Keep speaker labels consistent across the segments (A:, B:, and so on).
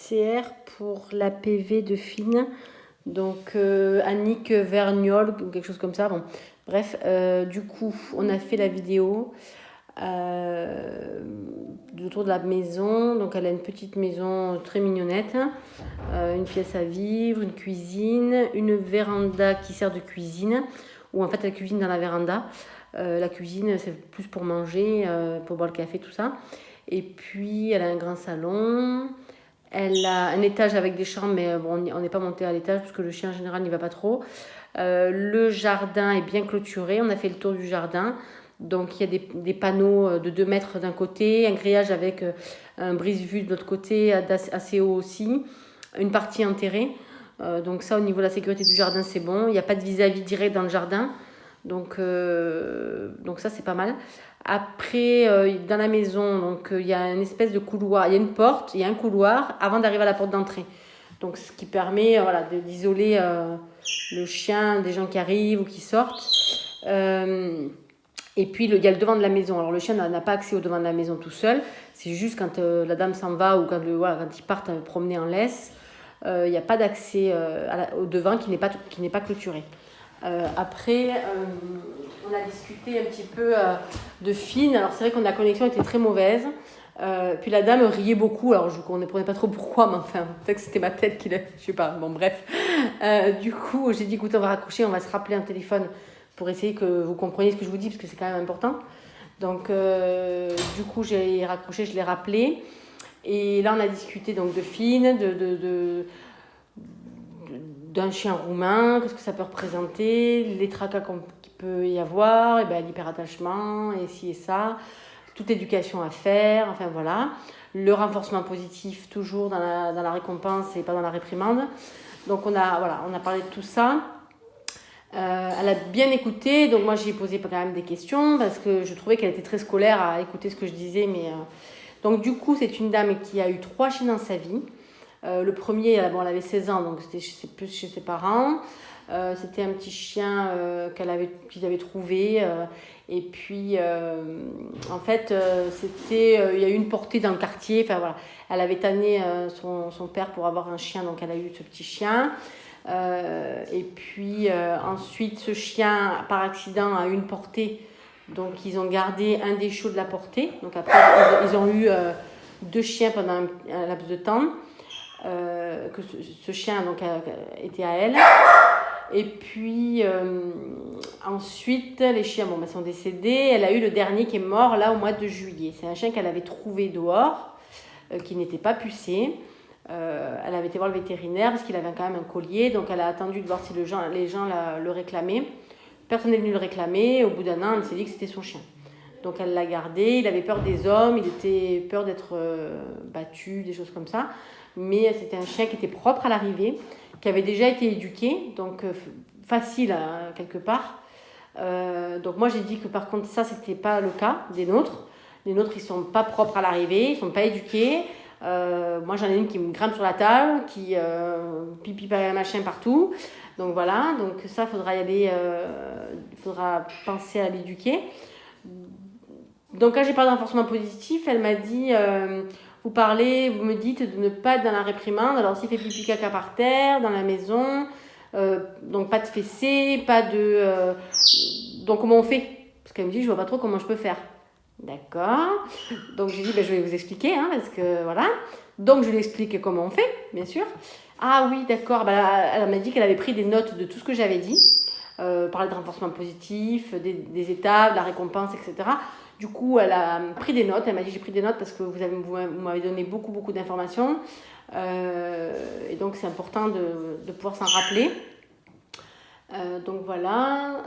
A: CR pour l'APV de Fine. Donc Annick Vergnol ou quelque chose comme ça. Bon, bref, du coup, on a fait la vidéo autour de la maison. Donc elle a une petite maison très mignonnette, une pièce à vivre, une cuisine, une véranda qui sert de cuisine, où en fait elle cuisine dans la véranda. La cuisine, c'est plus pour manger, pour boire le café, tout ça. Et puis elle a un grand salon. Elle a un étage avec des chambres, mais bon, on n'est pas monté à l'étage parce que le chien en général n'y va pas trop. Le jardin est bien clôturé. On a fait le tour du jardin. Donc il y a des panneaux de 2 mètres d'un côté, un grillage avec un brise-vue de l'autre côté, assez haut aussi. Une partie enterrée. Donc ça, au niveau de la sécurité du jardin, c'est bon. Il n'y a pas de vis-à-vis direct dans le jardin. Donc ça, c'est pas mal. Après, dans la maison, donc il y a une espèce de couloir, il y a une porte, il y a un couloir avant d'arriver à la porte d'entrée. Donc ce qui permet d'isoler le chien des gens qui arrivent ou qui sortent. Et puis il y a le devant de la maison. Alors le chien n'a pas accès au devant de la maison tout seul. C'est juste quand la dame s'en va ou quand ils partent promener en laisse, il n'y a pas d'accès au devant qui n'est pas clôturé. Après, on a discuté un petit peu de Fine. Alors c'est vrai que la connexion était très mauvaise. Puis la dame riait beaucoup. Alors je ne comprenais pas trop pourquoi, mais enfin, peut-être que c'était ma tête qui l'a... Je sais pas, bon bref. Du coup, j'ai dit, écoute, on va raccrocher, on va se rappeler un téléphone pour essayer que vous compreniez ce que je vous dis, parce que c'est quand même important. Donc, du coup, j'ai raccroché, je l'ai rappelé. Et là, on a discuté donc de Fine, d'un chien roumain, qu'est-ce que ça peut représenter, les tracas qu'il peut y avoir, et l'hyperattachement, et ci et ça, toute éducation à faire, enfin voilà. Le renforcement positif, toujours dans la récompense et pas dans la réprimande. Donc on a parlé de tout ça. Elle a bien écouté, donc moi j'ai posé quand même des questions parce que je trouvais qu'elle était très scolaire à écouter ce que je disais. Donc du coup, c'est une dame qui a eu 3 chiens dans sa vie. Le premier, elle avait 16 ans, donc c'était plus chez ses parents. C'était un petit chien qu'ils avaient trouvé. Et puis, en fait, il y a eu une portée dans le quartier. Enfin, voilà. Elle avait tanné son père pour avoir un chien, donc elle a eu ce petit chien. Et puis, ensuite, ce chien, par accident, a eu une portée. Donc, ils ont gardé un des chiots de la portée. Donc, après, ils ont eu 2 chiens pendant un laps de temps. Que ce chien donc, était à elle. Et puis ensuite les chiens sont décédés. Elle a eu le dernier qui est mort là au mois de juillet. C'est un chien qu'elle avait trouvé dehors, qui n'était pas pucé. Elle avait été voir le vétérinaire parce qu'il avait quand même un collier, donc elle a attendu de voir si les gens le réclamaient. Personne n'est venu le réclamer. Au bout d'un an, elle s'est dit que c'était son chien. Donc elle l'a gardé. Il avait peur des hommes, il était peur d'être battu, des choses comme ça. Mais c'était un chien qui était propre à l'arrivée, qui avait déjà été éduqué, donc facile quelque part. Donc moi j'ai dit que par contre ça c'était pas le cas des nôtres. Les nôtres ils sont pas propres à l'arrivée, ils sont pas éduqués. Moi j'en ai une qui me grimpe sur la table, qui pipi machin partout. Donc voilà, donc ça faudra y aller, faudra penser à l'éduquer. Donc quand j'ai parlé d'enforcement positif, elle m'a dit vous me dites de ne pas être dans la réprimande. Alors s'il fait pipi caca par terre, dans la maison, donc pas de fessées, pas de... donc comment on fait? Parce qu'elle me dit je vois pas trop comment je peux faire. D'accord. Donc j'ai dit je vais vous expliquer, parce que voilà. Donc je lui explique comment on fait, bien sûr. Ah oui, d'accord. Elle m'a dit qu'elle avait pris des notes de tout ce que j'avais dit. Parler de renforcement positif, des étapes, de la récompense, etc. Du coup, elle a pris des notes. Elle m'a dit j'ai pris des notes parce que vous m'avez donné beaucoup d'informations. Et donc, c'est important de pouvoir s'en rappeler. Donc, voilà.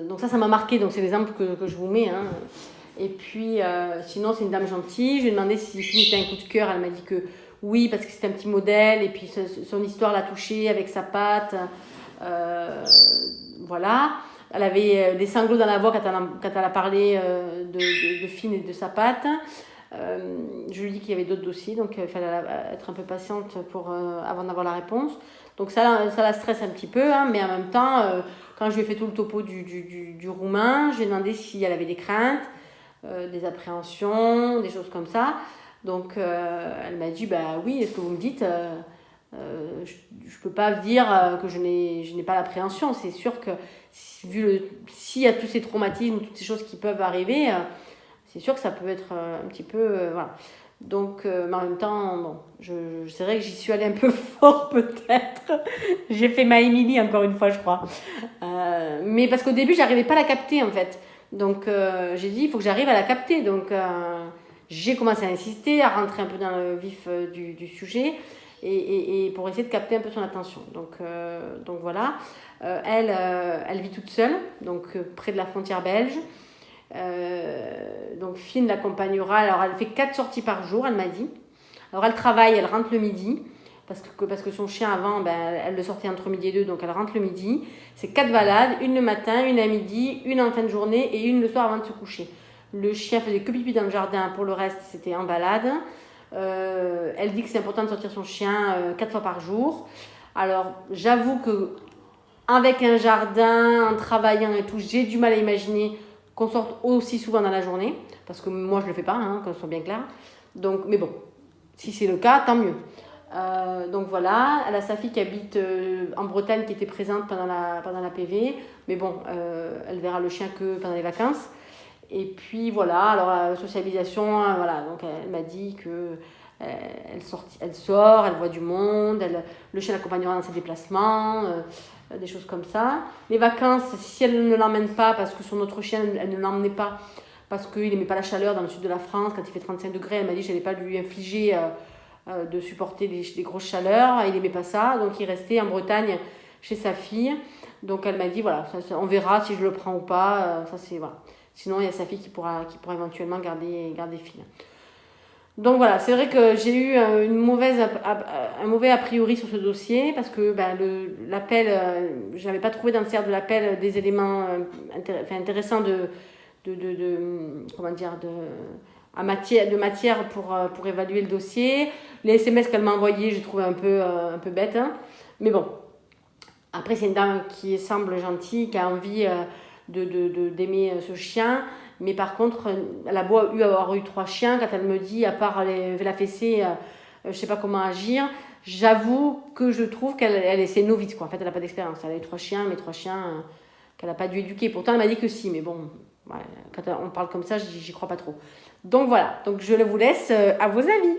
A: Donc, ça m'a marqué. Donc, c'est l'exemple que je vous mets. Et puis, sinon, c'est une dame gentille. Je lui ai demandé si c'était un coup de cœur. Elle m'a dit que oui, parce que c'était un petit modèle. Et puis, son histoire l'a touchée avec sa patte. Voilà. Elle avait des sanglots dans la voix quand elle a parlé de Fine et de sa patte. Je lui ai dit qu'il y avait d'autres dossiers, donc il fallait être un peu patiente avant d'avoir la réponse. Donc ça la stresse un petit peu, mais en même temps, quand je lui ai fait tout le topo du roumain, je lui ai demandé si elle avait des craintes, des appréhensions, des choses comme ça. Donc, elle m'a dit, bah oui, est-ce que vous me dites, je peux pas dire que je n'ai pas l'appréhension. C'est sûr que s'il y a tous ces traumatismes, toutes ces choses qui peuvent arriver, c'est sûr que ça peut être un petit peu, voilà. Donc, mais en même temps, bon, c'est vrai que j'y suis allée un peu fort peut-être. J'ai fait ma Émilie encore une fois, je crois. Mais parce qu'au début, j'arrivais pas à la capter en fait. Donc, j'ai dit, il faut que j'arrive à la capter. Donc, j'ai commencé à insister, à rentrer un peu dans le vif du sujet et pour essayer de capter un peu son attention. Donc voilà. Elle vit toute seule, donc près de la frontière belge. Donc Finn l'accompagnera. Alors elle fait 4 sorties par jour, elle m'a dit. Alors elle travaille, elle rentre le midi. Parce que son chien avant, elle le sortait entre midi et 2, donc elle rentre le midi. C'est 4 balades, une le matin, une à midi, une en fin de journée et une le soir avant de se coucher. Le chien faisait que pipi dans le jardin, pour le reste c'était en balade. Elle dit que c'est important de sortir son chien 4 fois par jour. Alors j'avoue que avec un jardin, en travaillant et tout, j'ai du mal à imaginer qu'on sorte aussi souvent dans la journée. Parce que moi je le fais pas, qu'on soit bien clair. Donc, mais bon, si c'est le cas, tant mieux. Donc voilà, elle a sa fille qui habite en Bretagne qui était présente pendant la PV. Mais bon, elle verra le chien que pendant les vacances. Et puis voilà, alors la socialisation, voilà, donc elle m'a dit que elle sort, elle voit du monde, le chien l'accompagnera dans ses déplacements, des choses comme ça. Les vacances, si elle ne l'emmène pas, parce que son autre chien, elle ne l'emmenait pas, parce qu'il n'aimait pas la chaleur dans le sud de la France, quand il fait 35 degrés, elle m'a dit que je n'allais pas lui infliger de supporter des grosses chaleurs, il n'aimait pas ça, donc il restait en Bretagne chez sa fille. Donc elle m'a dit, voilà, on verra si je le prends ou pas, ça c'est, voilà. Sinon, il y a sa fille qui pourra éventuellement garder Phil. Donc voilà, c'est vrai que j'ai eu un mauvais a priori sur ce dossier parce que l'appel, je n'avais pas trouvé dans le cercle de l'appel des éléments intéressants de matière pour évaluer le dossier. Les SMS qu'elle m'a envoyés, j'ai trouvé un peu bête. Hein. Mais bon, après c'est une dame qui semble gentille, qui a envie d'aimer ce chien. Mais par contre, elle a beau avoir eu 3 chiens, quand elle me dit, à part la fessée, je ne sais pas comment agir, j'avoue que je trouve c'est novice, quoi. En fait, elle n'a pas d'expérience. Elle a eu 3 chiens, mais 3 chiens qu'elle n'a pas dû éduquer. Pourtant, elle m'a dit que si, mais bon, ouais, quand on parle comme ça, j'y crois pas trop. Donc voilà, donc je vous laisse à vos avis.